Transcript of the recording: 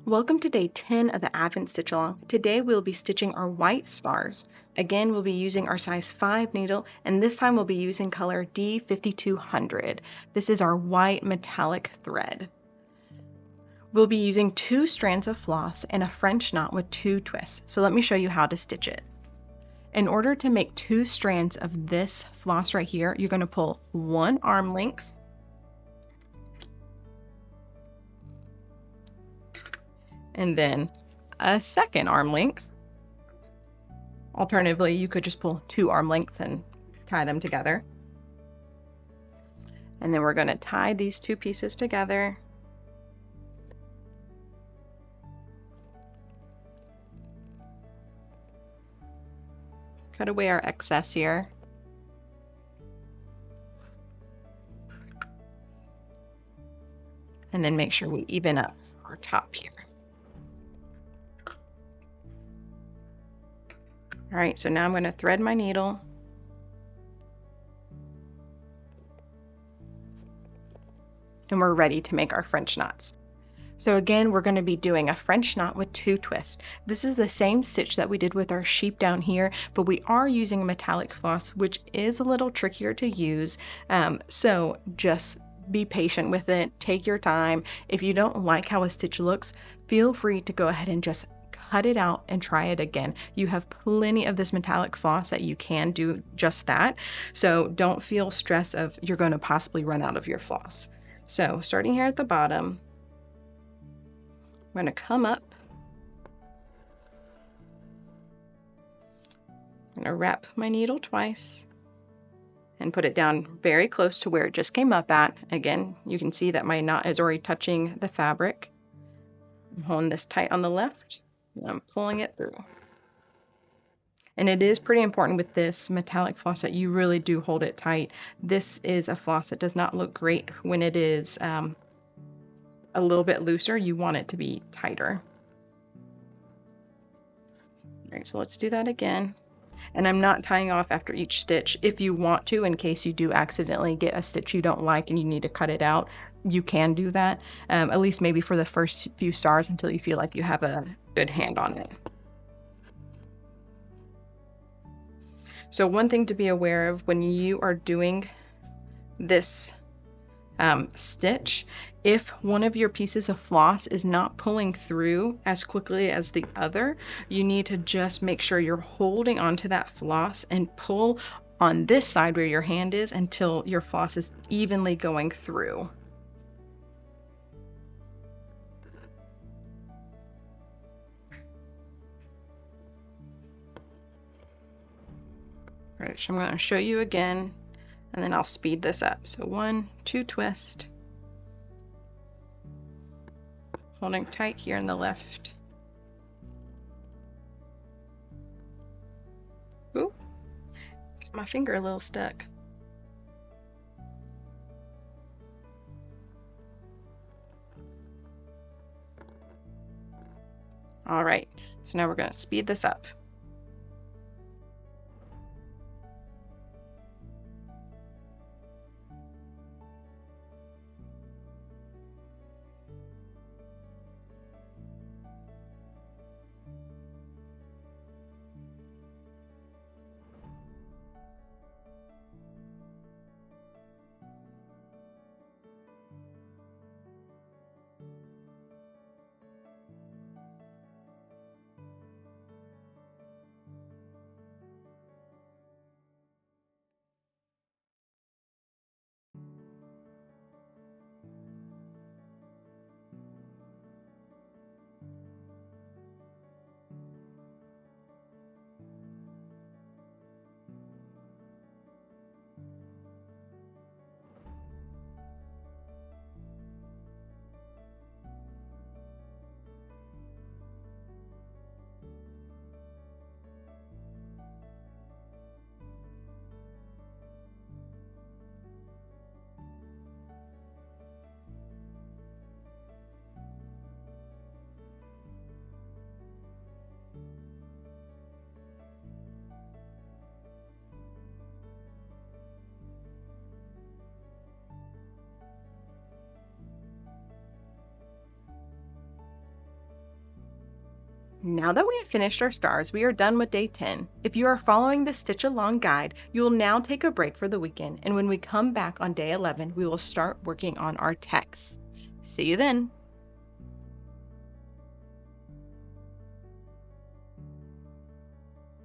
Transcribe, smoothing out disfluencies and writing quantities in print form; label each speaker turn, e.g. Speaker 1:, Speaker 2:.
Speaker 1: Welcome to day 10 of the Advent Stitch Along. Today we'll be stitching our white stars. Again, we'll be using our size 5 needle, and this time we'll be using color D5200. This is our white metallic thread. We'll be using 2 strands of floss and a French knot with 2 twists. So let me show you how to stitch it. In order to make 2 strands of this floss right here, you're going to pull 1 arm length, and then a second arm length. Alternatively, you could just pull 2 arm lengths and tie them together. And then we're going to tie these 2 pieces together. Cut away our excess here. And then make sure we even up our top here. All right, so now I'm going to thread my needle. And we're ready to make our French knots. So again, we're going to be doing a French knot with 2 twists. This is the same stitch that we did with our sheep down here, but we are using a metallic floss, which is a little trickier to use. So just be patient with it. Take your time. If you don't like how a stitch looks, feel free to go ahead and just cut it out and try it again. You have plenty of this metallic floss that you can do just that. So don't feel stress of you're going to possibly run out of your floss. So starting here at the bottom, I'm going to come up. I'm going to wrap my needle twice and put it down very close to where it just came up at. Again, you can see that my knot is already touching the fabric. I'm holding this tight on the left, and I'm pulling it through. And it is pretty important with this metallic floss that you really do hold it tight. This is a floss that does not look great when it is a little bit looser. You want it to be tighter. All right, so let's do that again. And I'm not tying off after each stitch. If you want to, in case you do accidentally get a stitch you don't like and you need to cut it out, you can do that, at least maybe for the first few stars until you feel like you have a good hand on it. So one thing to be aware of when you are doing this stitch, if one of your pieces of floss is not pulling through as quickly as the other, you need to just make sure you're holding onto that floss and pull on this side where your hand is until your floss is evenly going through. All right, so I'm going to show you again, and then I'll speed this up. So 1, 2 twist, holding tight here in the left. Ooh, my finger a little stuck. All right, so now we're going to speed this up. Now that we have finished our stars, we are done with day 10. If you are following the stitch along guide, you will now take a break for the weekend, and when we come back on day 11, we will start working on our text. See you then.